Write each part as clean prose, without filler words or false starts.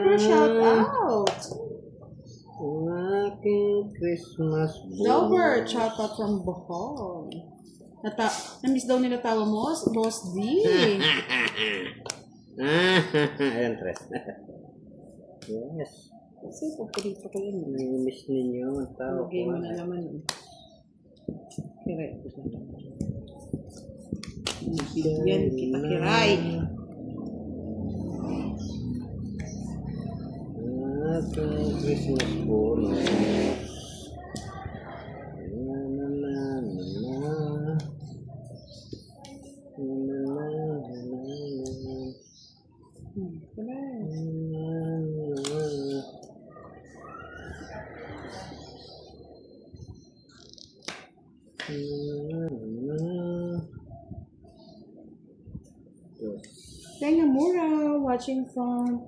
Cruz, shout out. Aking Christmas Delbert, shout out from Bohol. Na-miss daw nila tawa mo, Boss D. Ayan, Tres. Yes. Kasi paborito ko yun. Miss ninyo ang tao. Lagay mo na naman. Kiray. Yan, kita kiray. Aking Christmas bonus. Tenga Mura, watching from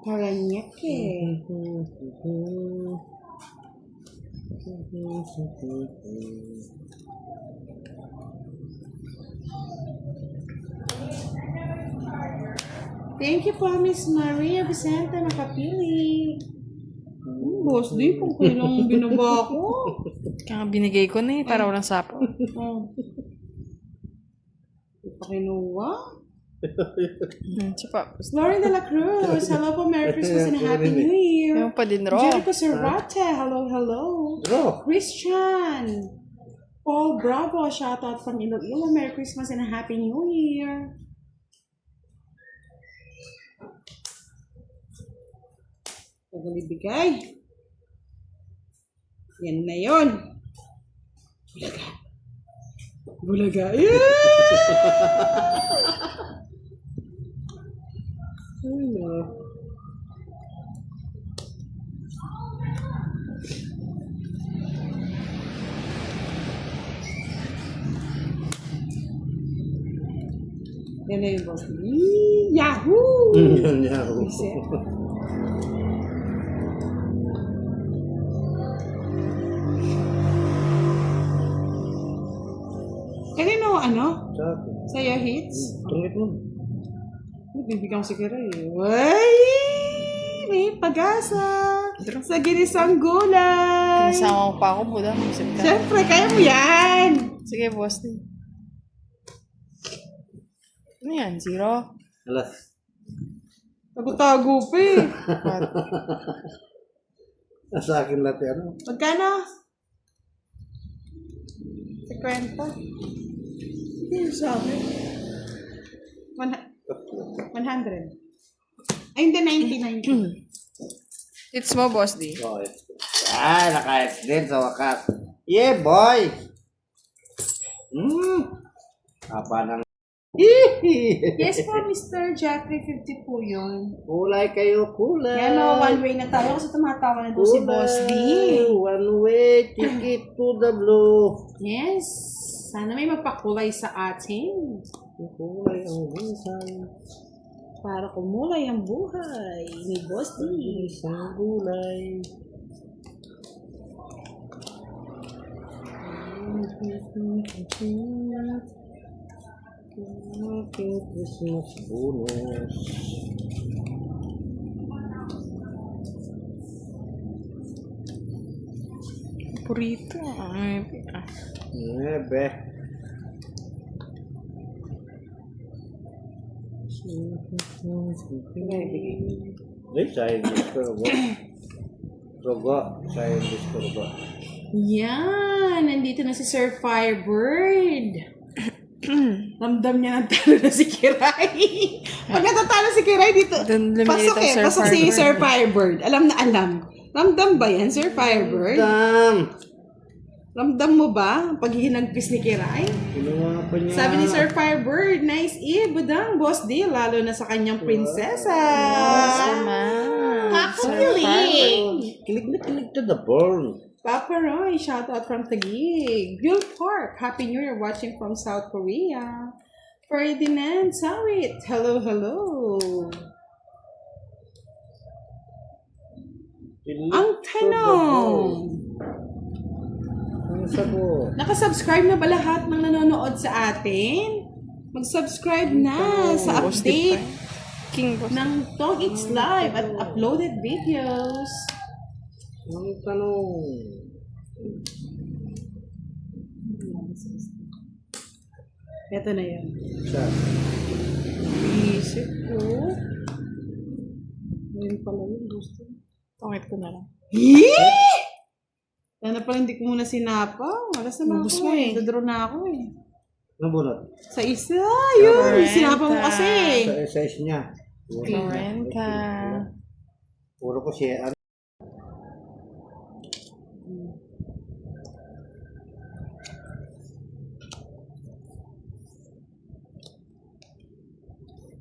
Paranaque. Thank you po, Miss Maria Vicenta Nakapili. Boss, di kung kailang binaba ko. Kaya binigay ko na para walang sapo. Oh. Di pa kinuha. Sapa. Lauren de la Cruz, hello po, Merry Christmas and Happy New Year. Yung pa din raw. Jericho Serrate, hello, hello. Bro. Christian. Paul Bravo, shout out from Iloilo, Merry Christmas and Happy New Year. Tagalibigay. Yan na yun. Bulaga. Bulaga. Yeah! Ano? Yan na yung boss. Yahoo! Yan yan. Kanino ano? Sabi. Sa'yo hits? Tungit mo. Bibigyan ko si Kira eh. Way! May pag-asa! Sa ginisang gulay! Kasama mo pa ako, Buda. Mag-isip ka. Siyempre, kaya mo yan! Sige, boss din. Ano yan? Zero? Alas. Tago-tago pa eh. Sa akin lahat ano? Magkano? 50? Hindi sa akin. 100. Ay, hindi, 90. It's mo, boss D. Okay. Ah, naka-F din sa wakas. Yeah, boy! Apa ng... Yes po, Mr. Jeffrey, 50 po yun. Kulay kayo, kulay. Yan o, one way na tayo kasi tumatawa na doon si Boss D. One way, ticket to the blue. Yes. Sana may magpakulay sa atin. Kulay ang buhay. Para kumulay ang buhay ni Boss D. Isang gulay. Aking Christmas bonus. Purito. Ay, Nebe. Ay, saya gusto ko. Rogo, saya gusto ko. Yan! Nandito na si Sir Firebird. Ramdam niya ng talo na si Kiray. Pag natatalo si Kiray dito, Doon lumilit pasok ang eh. Sir Pasok si Firebird. Sir Firebird. Alam na alam. Ramdam ba yan, Sir Firebird? Ramdam mo ba pag hinagpis ni Kiray? Kinuha pa niya. Sabi ni Sir Firebird, nice budang, Boss D, lalo na sa kanyang prinsesa. Kakakilig. Kilig na kilig to the bone. Papa Roy, shout out from Taguig. Bill Park, Happy New Year watching from South Korea. Ferdinand Sawit, hello, hello. Kilig Ang to the tanong, bone. Ang sagot. nakasubscribe na ba lahat ng nanonood sa atin? Mag-subscribe na sa Positive update. King boss. ng Tong It's Live at uploaded videos. Ang tanong. Ito na yun. Siya. Isip ko. Ngayon pala yun, gusto. Tungit ko na lang. Sana pala hindi ko muna sinapa. Malas naman Ubus ako mo eh. eh. Dodro na ako eh. Nabunot. Sa isa, yun. Correct. Sinapa mo kasi. Sa size niya. Florenta. Puro ko siya.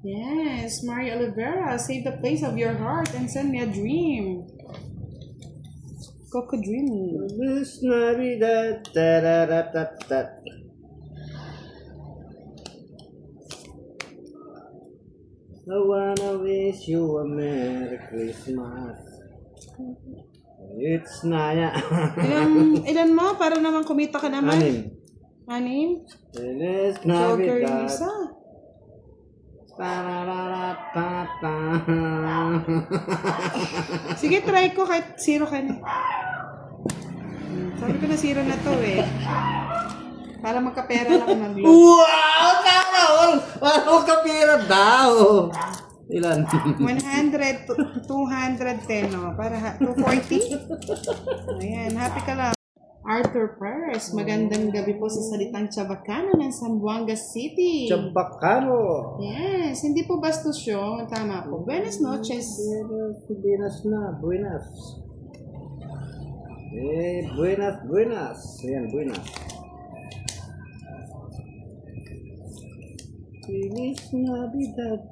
Yes, Mario Oliveira, save the place of your heart and send me a dream. Coco Dreamy. This Navidad. Da-da-da-da-da. I wanna wish you a Merry Christmas. It's Naya. Ilan mo? Para naman kumita ka naman. Anim. Anim? It's Joker yung Navidad. isa. Ta-ra-ra-ra-ta-ta. Sige, try ko kahit zero ka na. Sabi ko na zero na to eh. Para magkapera lang ng load. Wow! Tama! Wala kapira daw. Ilan? 100, 210, no? Para 240? Ayan, happy ka lang. Arthur Perez, magandang gabi po sa salitang Chabacano ng Zamboanga City. Chabacano. Yes, hindi po bastos yun. Tama po. Buenas noches. Buenas na. Buenas. Buenas. Ayan, buenas. Feliz Navidad.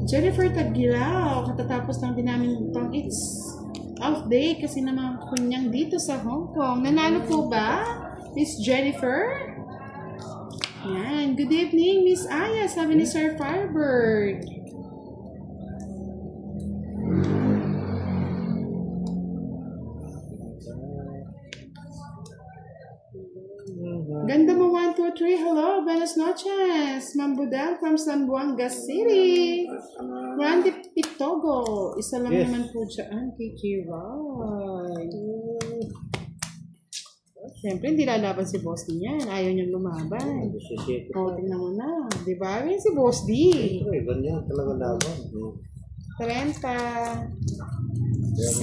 Jennifer Tagilao, katatapos lang din namin itong It's Off Day kasi naman kunyang dito sa Hong Kong. Nanalo po ba, Miss Jennifer? Yan. Good evening, Miss Aya, sabi ni Sir Firebird. Ganda mo, 1, 2, 3. Hello, buenas noches. Ma'am Budal from Zamboanga City. Randy Pitogo. Isa lang Yes. naman po dyan kay Kiray. Siyempre, hindi lalaban si Boss D yan. Ayaw niyang lumaban. O, tingnan mo na. Di ba? Yan si Boss D. Ganyan talaga laban. 30.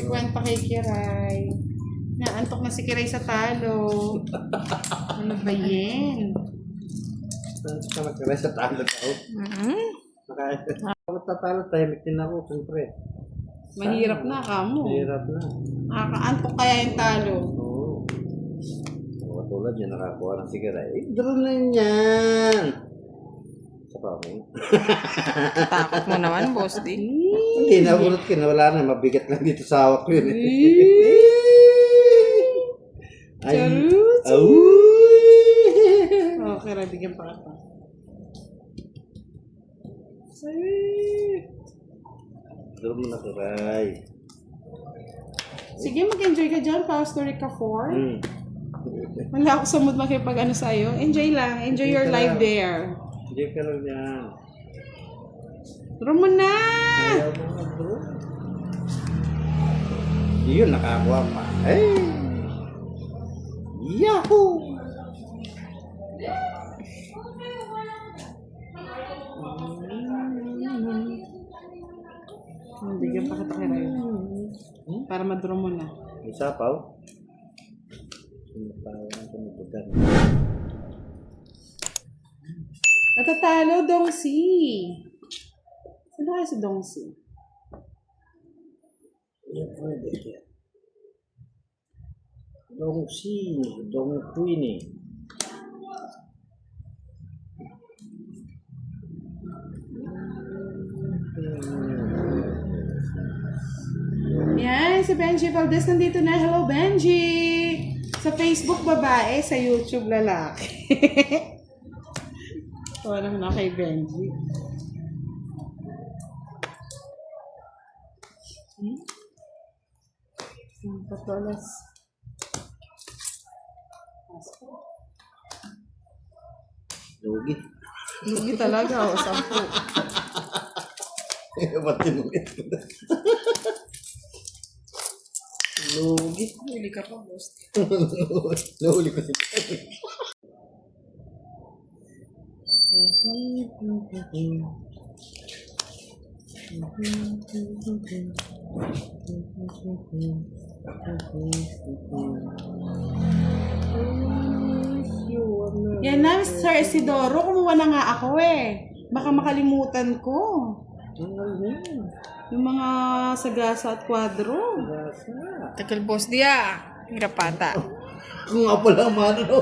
50 kay Kiray. Naantok na si Kiray sa talo. Ano ba yan? Sama ka sa talo tao. Matatalo tayo, mitin ako, siyempre. Mahirap na kamo. Hirap na. Nakakaantok kaya yung talo. Oo. Katulad yun, nakakuha ng sigara. Draw na yan! Sa pa mo. Takot mo naman, boss D. Hindi, nabulot ka na. Wala na. Mabigat lang dito sa hawak ko yun. Ay! Charot! Awooy! Okay, bigyan pa ka. Draw mo na, Kuray. Sige, mag-enjoy ka dyan, Pastor Rica 4. Hmm. Wala ako sa mood makipag ano sa'yo. Enjoy lang. Enjoy your life there. Hindi ka lang yan. Draw mo na! Ayaw mo na, bro. Yun, nakakuha pa. Hey! Yahoo! Bigyan pa kita kay Rayo. Para madraw mo na. May sapaw. Sapaw ang tumutugan. Natatalo, Dongsi. Saan kaya si Dongsi? Yan, pwede yan. Dong si, Dong Queenie. Yan, si Benji Valdez nandito na. Hello, Benji! Sa Facebook, babae. Sa YouTube, lalaki. Tawa naman ako kay Benji. Patolas. Lugi. Lugi talaga, o 10. Ba't tinulit ko na? Lugi. Huli ka pa, boss. Nahuli ko si Yan na, Sir Isidoro. Kumuha na nga ako eh. Baka makalimutan ko. Yung mga sagasa at kwadro. Tagal, boss di ah. Hirap ata. Kung nga pala ang mano, no?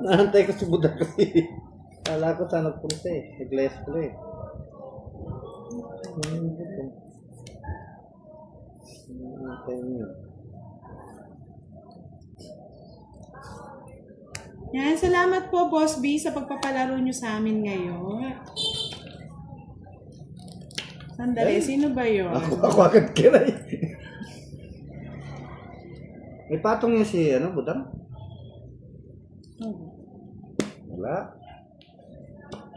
Nahantay ko si Budak kasi. Kala ko sana punta eh. Nag-less ko eh. Nahantay niyo. Yan, salamat po, Boss B, sa pagpapalaro nyo sa amin ngayon. Sandali, sino ba yun? Ako agad kiray. May patong niya si, Budang? Wala.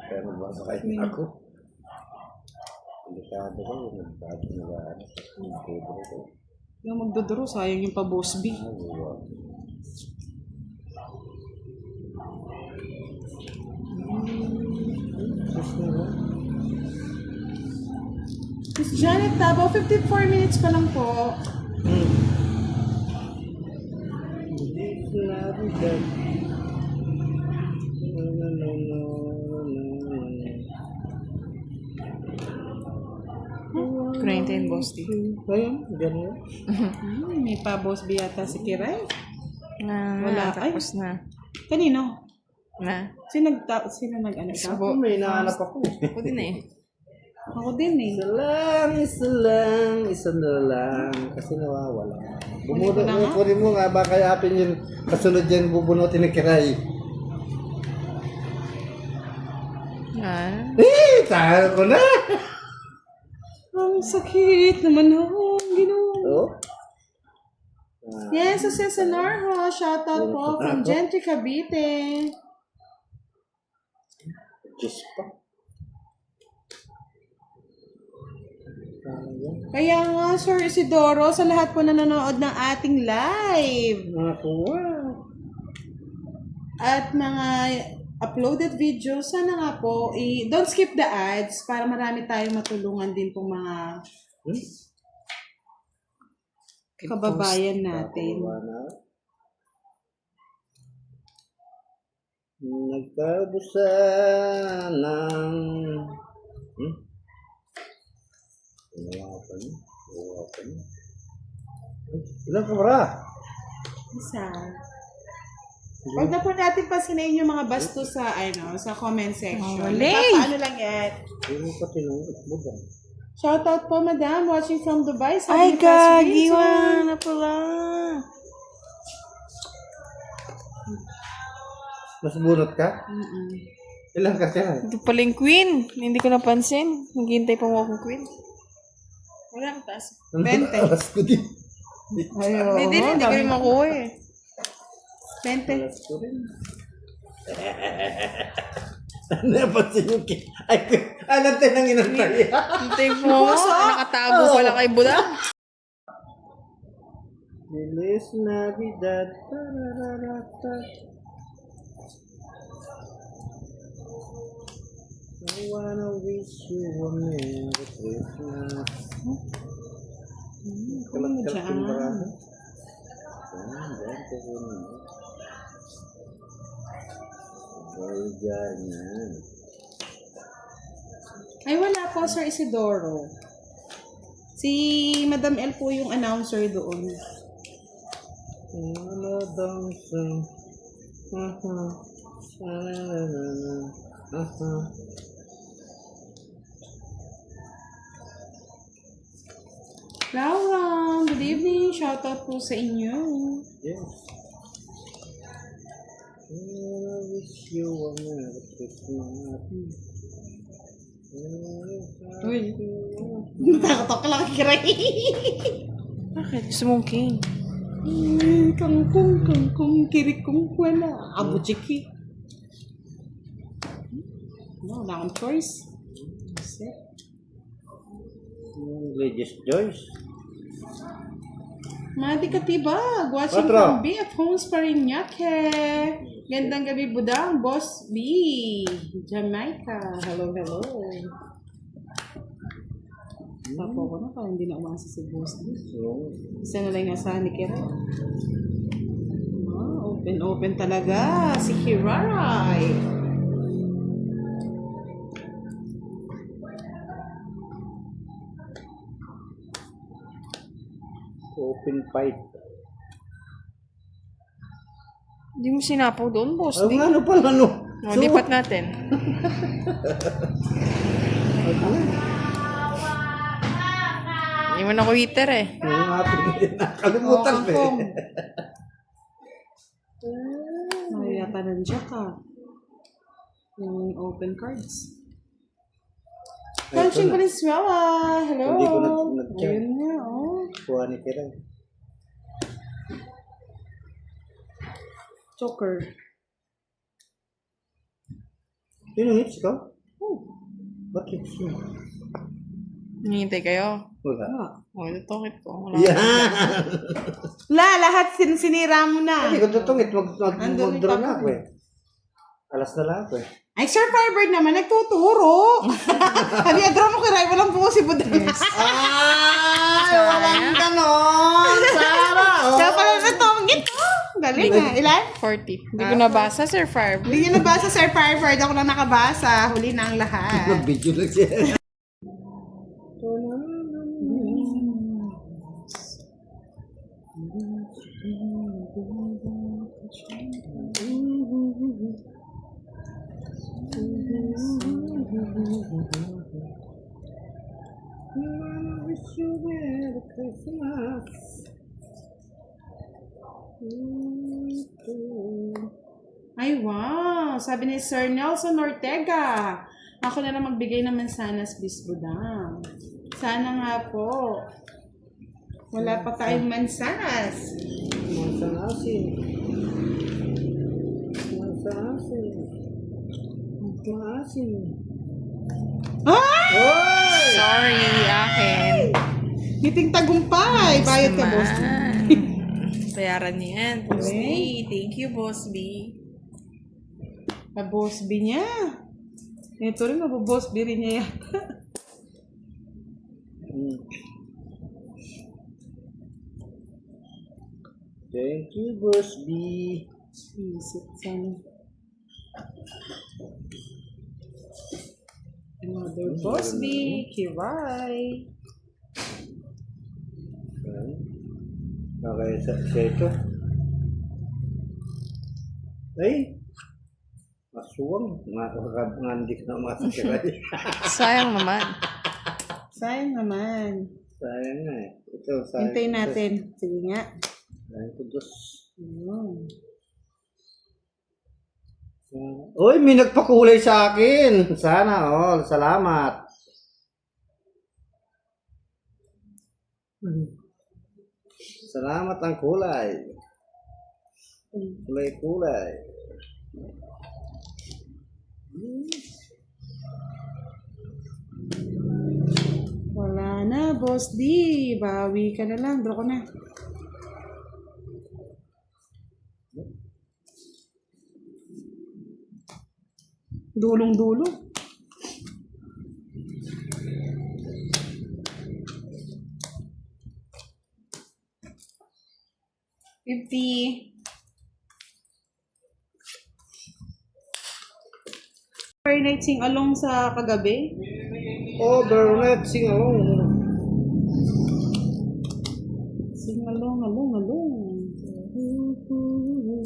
Kaya mabasa kayo ako. Delikado ko, nagkado na ba? Yung magdodoro, sayang yung pa Boss B. Miss Janet Tabo, 54 minutes pa lang po. Kunaintayin, boss di. Ayun, ganyan. May pa Boss B yata si Kiray. Wala. Wala. Ay. Tapos na. Kanino? Na. Sino nag-ano ka? Subo. May nahanap ako. Ako din eh. Ako din eh. Isa na lang. Kasi nawawala. Kunin ko na nga. Kunin mo nga, baka yapin yung kasunod yan, bubunutin ng kiray. Yan. Tahan ko na! Ang sakit naman ho. Ginoo. Oh? Yes, Jose Sonorho. Shoutout po from Gentry Cavite. Diyos pa. Kaya nga, Sir Isidoro, sa lahat po na nanonood ng ating live Nakakuha. at mga uploaded videos, sana nga po, don't skip the ads para marami tayong matulungan din pong mga kababayan natin. Nagkabusan ng... Ilang kamara? Isa. Huwag na po natin pasinayin yung mga bastos sa, sa comment section. Wala. Paano lang yan? Hindi mo pa tinunod mo ba? Shoutout po, madam, watching from Dubai. Ay, Sabi ni Pastor gagi. Vincent. Wala na pala. Mas bunot ka? Ilang ka siya? Ito pala yung queen. Hindi ko napansin. Naghihintay pa mo akong queen. Wala ang taas. 20. Alas ko din. Hindi ko rin makuha eh. 20. Alas ko rin. Napansin yung ay, alam tayo nang inantay. Hintay mo. Nakatago pala kay Budang. Feliz Navidad. Tarararata. I wanna wish you a Merry Christmas. Kalat-kalat yung barahan. Dyan ko po na. Dyan yan. Ay, wala po, Sir Isidoro. Si Madam L po yung announcer doon. Wala daw sa... Laura, good evening. Shoutout po sa inyo. Yes. I wish you a Merry Christmas. Uy. Nakatok ka lang kiray. Bakit? Gusto mong king. Kangkong, kirikong wala. Abo chiki. No, wala akong choice. That's it. Ladies Joyce. Mati Katibag, watching Patro. from BF Homes Parañaque. Gandang gabi, Budang, Boss B. Jamaica. Hello, hello. Tapo ko na, parang hindi na umasa si Boss B. So, Isa na lang yung asahan ni Kira. Open talaga. Si Kiraray. open fight. Hindi mo sinapaw doon, boss. Ay, ano pala, no? O, lipat natin. Hindi mo na waiter eh. Yung ating nakalimutan pa Kangkong. eh. Ay, yata nandiyan ka. Yung open cards. Ay, Punching ito na. Valenzuela. Hello. Hindi ko nag-check. Ayun nga, oh. Kuha ni Kira. Joker. Sino hits ka? Oh. Ba't hits mo? Hinihintay kayo. Wala. Wala. O, itutungit ko. Wala. Yan! Lahat sinira mo na. Hindi ko tutungit. Andun Mag-draw yung na tapos. ako eh. Alas na lang ako eh. Ay, Sir Firebird naman, nagtuturo. Sabi, draw mo kiray, walang buo si Budang. Ay! Walang ganon! Sara! Kaya pala na to, ito. Galing nga. Ilan? 40. Hindi ko nabasa, Sir Fire. Hindi niyo nabasa, Sir Firebird. Ako lang nakabasa. Huli na ang lahat. Mag-video lang siya. Wish you Merry Christmas. Ay, wow. Sabi ni Sir Nelson Ortega. Ako na lang magbigay ng mansanas, bis Budang. Sana nga po. Wala pa tayong mansanas. Masanasin. Masanasin. Masanasin. Ah! Hoy! Sorry, akin. Ngiting tagumpay. Bayad ka, boss. Bayaran niyo yan, Boss B. Thank you, Boss B. Boss B niya. Ito rin, mabuboss B rin niya yata. Thank you, Boss B. Isip sana. Another boss B. Kiray. Okay, sa ito. Ay! Masuwang. Nga hindi ka na masakiray. Sayang naman. Sayang naman. Sayang nga eh. Ito, sayang. Hintayin natin. Sige nga. Sayang ito, dos. Ayun. Uy, may nagpakulay sa akin. Sana all. Salamat. Salamat ang kulay. Kulay-kulay. Wala na, boss D. Bawi ka na lang. Draw ko na. Dulong-dulo. $50. Overnight sing along sa kagabi. Overnight sing along. Sing along.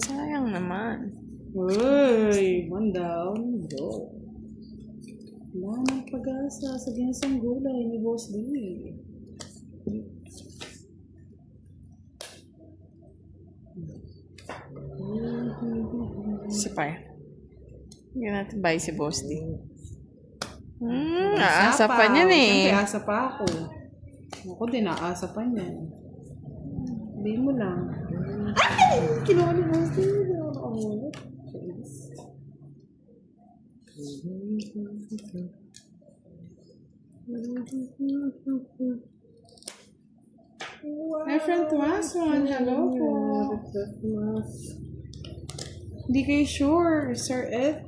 Sayang naman. Uy, one down. Go. Wala nang pag-asa sa ginsang gulay ni Boss D. Isa pa yan. Hindi natin buy si Boss D. Aasa pa niyan eh. Siyempre, asa pa ako. Ako din, aasa pa niyan. Hindi mo lang. Ay! Kinuha ni Boss D. Hindi ako nakamulat. My friend Tuason, hello po. Hindi kayo sure, Sir Ed.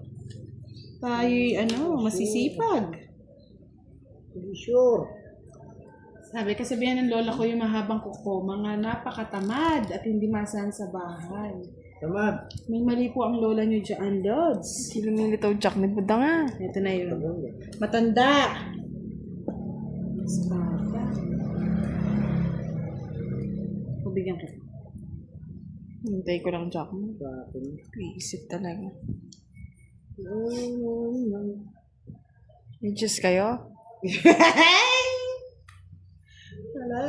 Tayo'y masisipag. Sure. Sabi, kasabihan ng lola ko yung mahabang kuko, mga napakatamad at hindi masahan sa bahay. Tamad. May mali po ang lola nyo dyan, Lods. Si lumilitaw Jack ni Buda nga. Ito na yun. Matanda. Mas bata. Pabigyan ko. Hintay ko lang Jack mo. Sa akin. Iisip talaga. May Diyos kayo? Hello.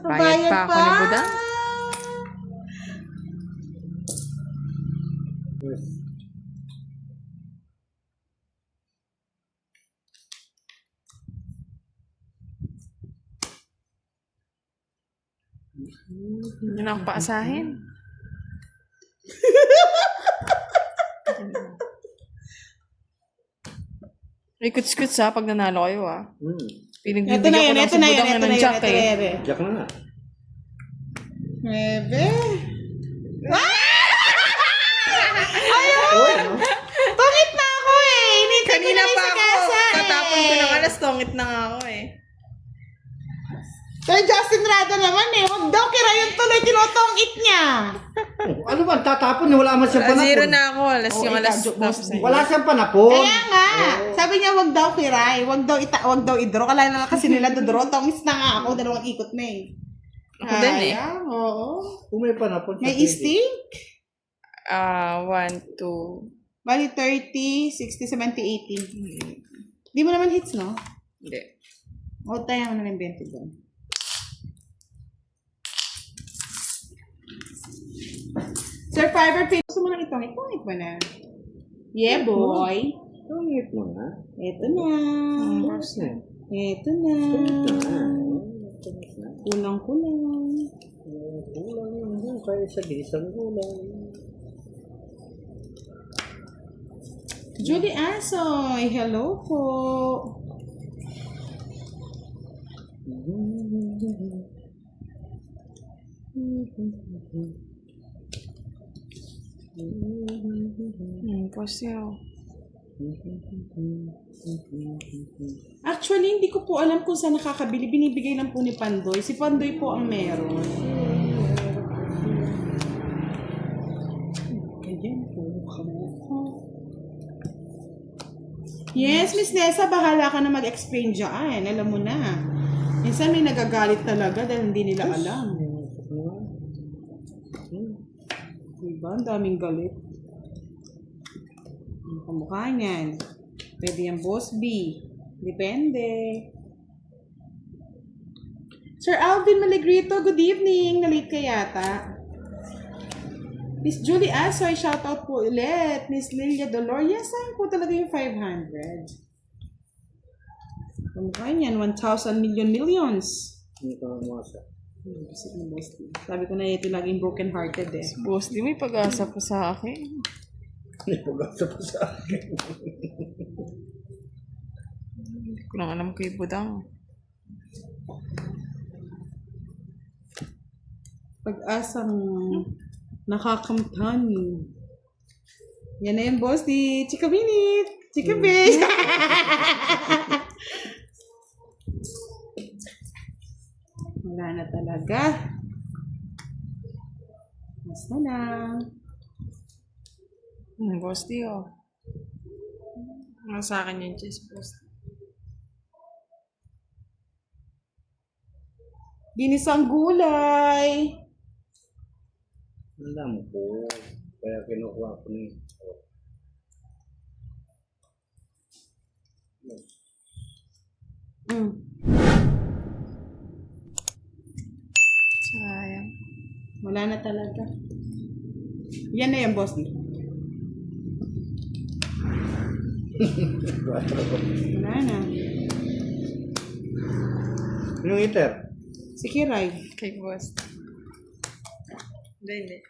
Bayad pa ako ni Buda? Yes. Yun ang paasahin. Ikuts-kuts ha, pag nanalo kayo ha. Ito na yun, ito na yun, ito na yun, ito na yun. Jack na nga. Bebe. Oh, ano? Tungit na ako eh. Hinintay ko Kanina na yung pa sa ako. kasa Katapon ko ng alas, tongit na nga ako eh. Sir Justin Rado naman eh. Huwag daw kira yung tuloy tinotongit niya. Ano ba? Tatapon na wala man siyang panapon. Zero na ako, alas yung alas. Wala siyang panapon. Kaya nga. Sabi niya wag daw kiray. Wag daw i-draw. Kala na kasi nila do-draw. Tongis na nga ako. Dalawang ikot na eh. Ako din eh. Oo. Kung may panapon. May pwede. stink. 1, 2. Bali 30, 60, 70, 80. Di mo naman hits, no? Hindi. O tayo mo na ng 20 doon. Sir Fiverr, gusto mo lang itong ipangit ba na? Yeah, boy. Tungit mo na. Ito na. Tapos na. Ito na. Kulang-kulang. Kulang yung hukay sa gisang kulang. Julie Asoy, hello po. Pasyaw. Actually, hindi ko po alam kung saan nakakabili. Binibigay lang po ni Pandoy. Si Pandoy po ang meron. Ganyan po. Yes, Miss Nessa, bahala ka na mag-explain dyan. Alam mo na. Minsan may nagagalit talaga dahil hindi nila alam. Diba? Ang daming galit. Ang kamukha niyan. Pwede yung Boss B. Depende. Sir Alvin Maligrito, good evening. Nalate ka yata. Miss Julie Asoy, shoutout po ulit. Miss Lilia Dolor, yes, sayang po talaga yung 500. Kamukha niyan, 1,000 million millions. Hindi ka mamasa. Sabi ko na ito laging broken hearted eh. Boss, di may pag-asa pa sa akin. May pag-asa pa sa akin. Hindi ko lang alam kay Budang. Pag-asang nakakamtan. Yan na yung boss ni Chika Minute. Chika Bay. Wala na talaga. Basta na. Boss, di oh. Ano sa akin yung chess, boss? Ginisang gulay. Alam ko. Kaya kinukuha ko na yun. Sayang. Wala na talaga. Yan na yung boss. Wala na. Yung heater? Si Kiray. Kay boss. Hindi.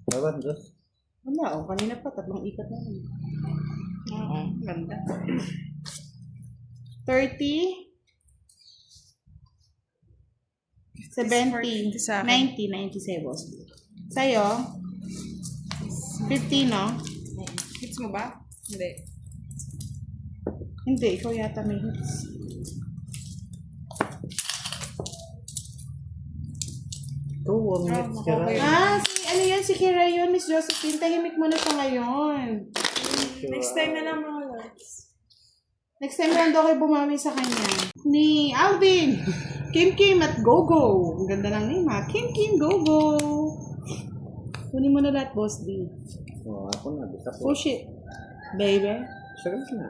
Babat, dos. Wala, kanina pa, 3 ikat na yun. Oo, ganda. 30, 70, Sa akin. 90 sa'yo, boss. Sa'yo, 50, no? Hits mo ba? Hindi. Hindi, ikaw yata may hits. Oo, ang hits ka okay. rin. Ano yan, si Kira yun, Miss Josephine. Tahimik mo na siya ngayon. Next time na lang mga lods. Next time lang daw kayo bumami sa kanya. Ni Alvin, Kim at Gogo. Ang ganda ng name ha. Kim, Gogo. Kunin mo na lahat, Boss D. Oo, ako na. Bisa po. Push it, baby. Sarap na.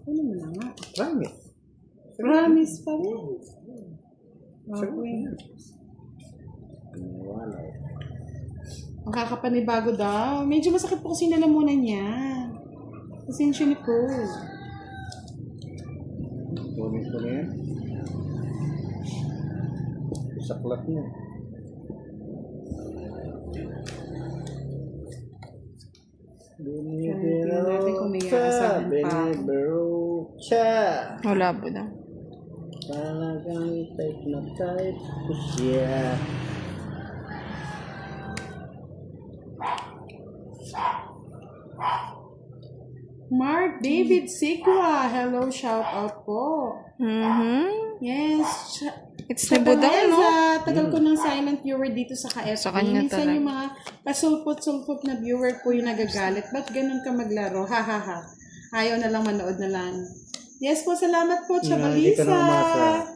Kunin mo na nga. Promise. Promise pa rin. Sarap Okay. na. Wala. Makakapanibago daw. Medyo masakit po kasi nalamunan niya. Pasensya ni po. Kunin ko na yan. Saklat mo. Tingnan natin kung may aasahan pa ako. Biniberocha. Wala po na. Talagang type na type ko siya. Mark David Sigwa. Hello, shout out po. Yes. It's Sa ni Budang, no? tagal ko ng silent viewer dito sa ka-FB. Sa kanya Minsan talaga. yung mga pasulpot-sulpot na viewer po yung nagagalit. Ba't ganun ka maglaro? Ha, ha, ha. Ayaw na lang, manood na lang. Yes po, salamat po, Hindi ka Chabalisa. na umasa.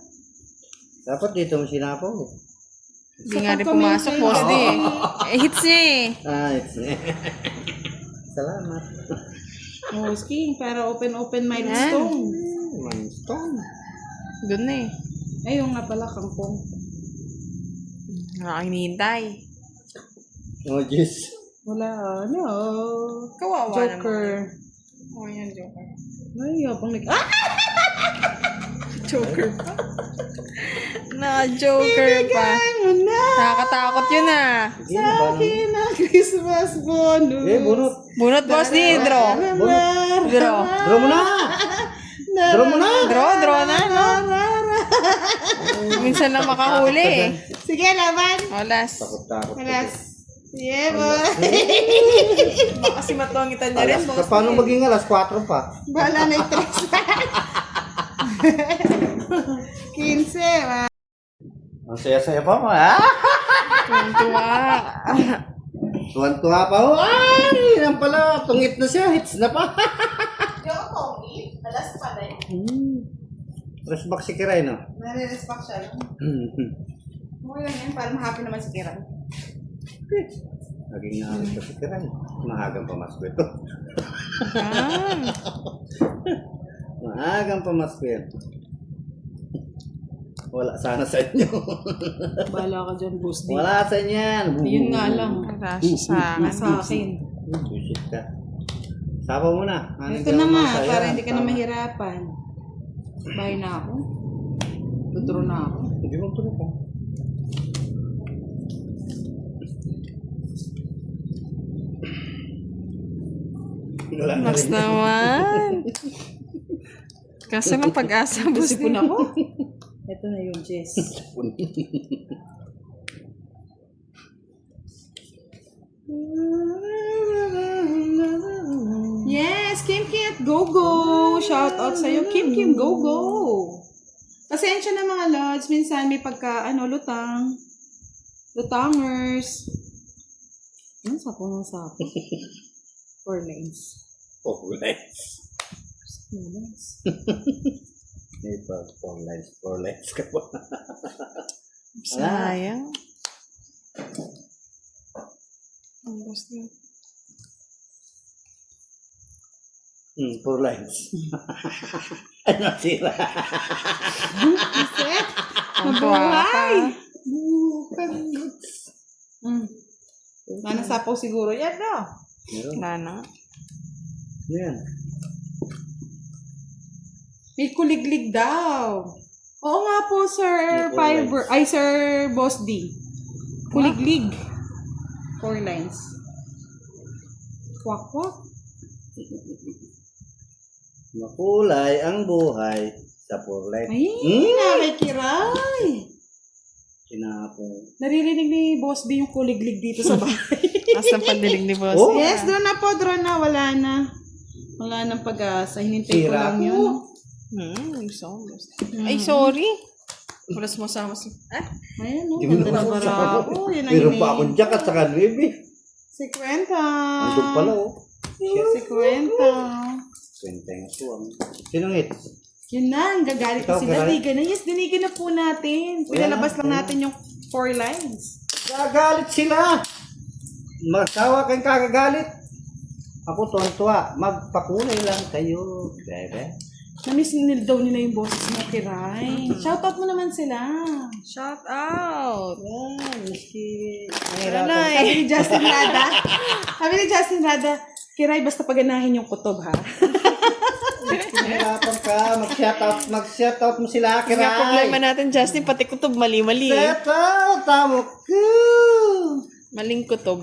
Dapat dito mo sinapaw eh. Hindi nga rin pumasok, boss D. Hits niya eh. It's Salamat. Oh, King, para open Yan. milestone. One stone. Doon na eh. Ayun nga pala, kangkong. Nakakinihintay. Oh, jeez. Wala, no. Kawawa Joker. naman. Oh, yan, Joker. Ay, habang Ah! Joker pa. Naka-Joker pa. Bigay mo na Nakakatakot yun ah. Sige, sa akin ang Christmas bonus. Eh, bunot. Bunot, boss D. Draw. Draw. Draw mo na! Draw mo na! Draw na, no? Minsan lang makahuli eh. Sige, laban. Olas. Takot-takot. Alas. Yeah, boy. Baka si matongitan niya rin, boss. Paano maging alas 4 pa? Bahala na ito. 15. Ang saya-saya pa mo, ha? Tuwa. Tuwan-tuwa pa, oh. Ay, yan pala. Tungit na siya. Hits na pa. Yung Tommy, alas pa na Press back si Kiray, no? Nare-respect siya. Okay lang yan, para ma-happy naman si Kiran. Naging naalis pa si Kiray. Mahagang pamasko ito. Ah. Mahagang pamasko yan. Wala sana sa inyo. Bahala ka dyan, Boss D. Wala sa inyo yan. Yun nga lang. Rasya sa akin. Sa akin. Bullshit ka. Sapa mo na. Ito na nga, para hindi ka na mahirapan. Bye na ako. Tuturo na ako. Hindi mo tuloy ka. Max naman. Kaso ng pag-asa, boss D. Sipon ako. Ito na yung Jess. Yes, Kim at Go-Go. Shout out sa'yo, Kim Go-Go. Pasensya na mga lods. Minsan may pagka, lutang. Lutangers. Ano, sapo ng sapo? 4 lanes. Oh, lights. 4 lanes. May pa, 4 lights ka pa. Sayang. Ang boss D. 4 lights. Ay, nasira. Set. Ang tuwa pa. Mana sapo siguro yan, no? Meron. Wala na. Yan. May kuliglig daw. Oo nga po, Sir May 4 Fiber. Ay, Sir Boss D. Kuliglig. 4 lines. Kwak, kwak. Makulay ang buhay sa purlet. Ay, nakikiray. Kinapong. Naririnig ni Boss B yung kuliglig dito sa bahay. Nasa pandilig ni boss. Oh? Yes, draw na po, draw na. Wala na. Wala nang pag-asa. Hinintay ko Sira lang po. yun. Gusto ko, boss. Ay, sorry. Wala sumasama sa... Ayan, oh. Hindi mo Ganda na naman bara. siya. Oh, yun ang Meron pa akong jacket sa kanwibi. Si Kwenta. Andun pala oh. Si Kwenta. Kwenteng suwang. Sinong it? Yun na, ang gagalit na Ikaw, sila. galit? Digan na. Yes, dinigan na po natin. Pinalabas lang natin yung 4 lines. Gagalit sila. Magsawa kang kagagalit. Ako tuwan-tuwa. Magpakulay lang kayo. Bebe. Na-miss nila daw nila yung boses mo, Kiray. Shoutout mo naman sila. Shout out. Yan. Miski. Nanay. Sabi ni Justin Rada. Sabi ni Justin Rada, Kiray, basta paganahin yung kutob, ha? Nahirapan ka. Mag-shoutout mo sila. Kaya Kiray. problema natin, Justin, pati kutob, mali-mali. Shoutout. Tamo ko. Maling kutob.